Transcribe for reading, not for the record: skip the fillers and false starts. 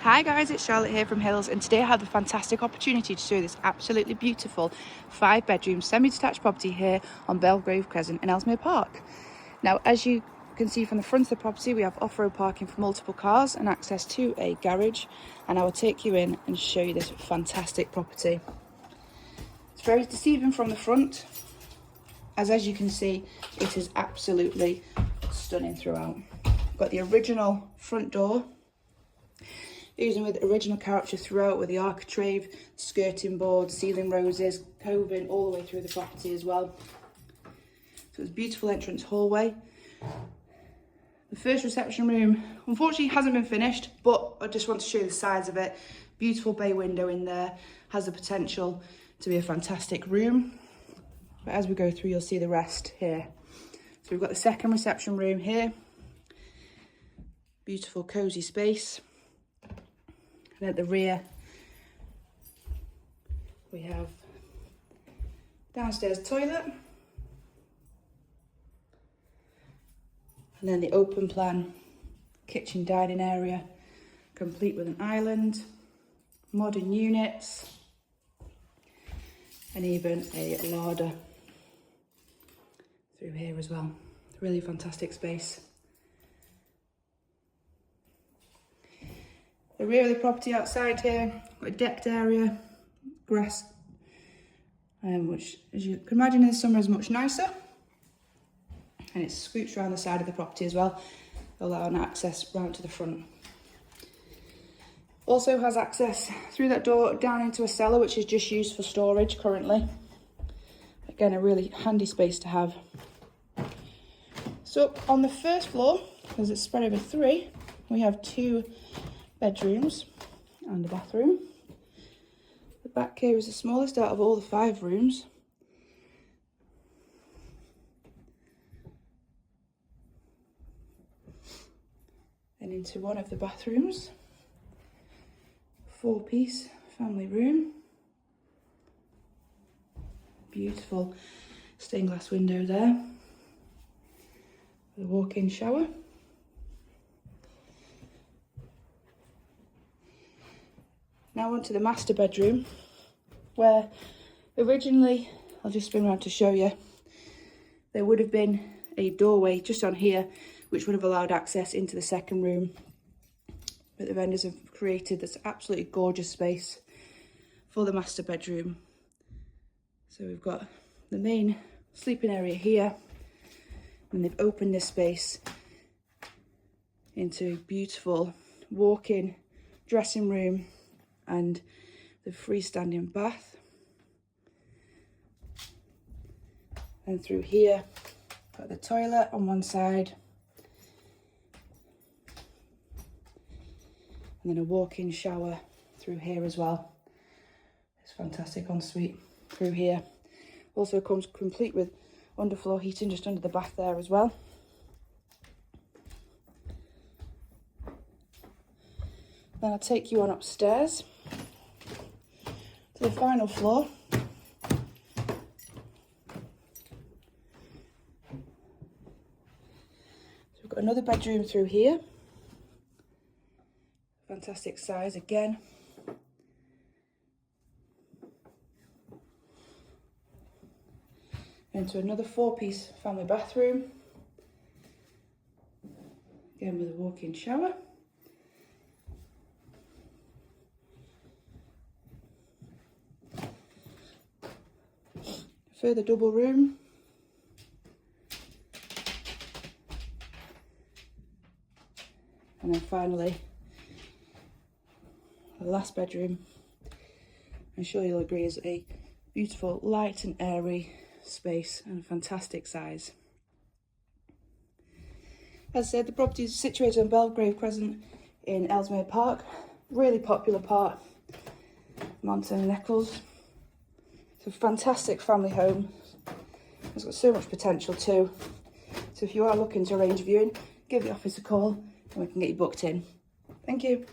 Hi guys, it's Charlotte here from Hills, and today I have the fantastic opportunity to show you this absolutely beautiful 5-bedroom semi-detached property here on Belgrave, Crescent in Ellesmere Park. Now, as you can see from the front of the property, we have off-road parking for multiple cars and access to a garage, and I will take you in and show you this fantastic property. It's very deceiving from the front, as you can see, it is absolutely stunning throughout. Got the original front door, using with original character throughout, with the architrave, skirting board, ceiling roses, coving all the way through the property as well. So it's a beautiful entrance hallway. The first reception room unfortunately hasn't been finished, but I just want to show you the size of it. Beautiful bay window in there, has the potential to be a fantastic room. But as we go through, you'll see the rest here. So we've got the second reception room here. Beautiful cozy space. And at the rear, we have downstairs toilet. And then the open plan kitchen dining area, complete with an island, modern units, and even a larder through here as well. Really fantastic space. The rear of the property outside here, got a decked area, grass, which, as you can imagine, in the summer is much nicer. And it's scooped around the side of the property as well, allowing access round to the front. Also has access through that door down into a cellar, which is just used for storage currently. Again, a really handy space to have. So on the first floor, as it's spread over 3, we have 2 bedrooms and a bathroom. The back here is the smallest out of all the 5 rooms. And into one of the bathrooms. 4-piece family room. Beautiful stained glass window there. The walk-in shower. Now onto the master bedroom, where originally, I'll just spin around to show you, there would have been a doorway just on here, which would have allowed access into the second room. But the vendors have created this absolutely gorgeous space for the master bedroom. So we've got the main sleeping area here, and they've opened this space into a beautiful walk-in dressing room and the freestanding bath. And through here, got the toilet on one side, and then a walk-in shower through here as well. It's fantastic ensuite through here. Also comes complete with underfloor heating just under the bath there as well. Then I'll take you on upstairs to the final floor. So we've got another bedroom through here. Fantastic size again. Into another 4-piece family bathroom. Again with a walk-in shower. Further double room. And then finally, the last bedroom, I'm sure you'll agree, is a beautiful, light and airy space and a fantastic size. As I said, the property is situated on Belgrave Crescent in Ellesmere Park. Really popular part of Monton and Eccles. It's a fantastic family home. It's got so much potential too. So if you are looking to arrange a viewing, give the office a call and we can get you booked in. Thank you.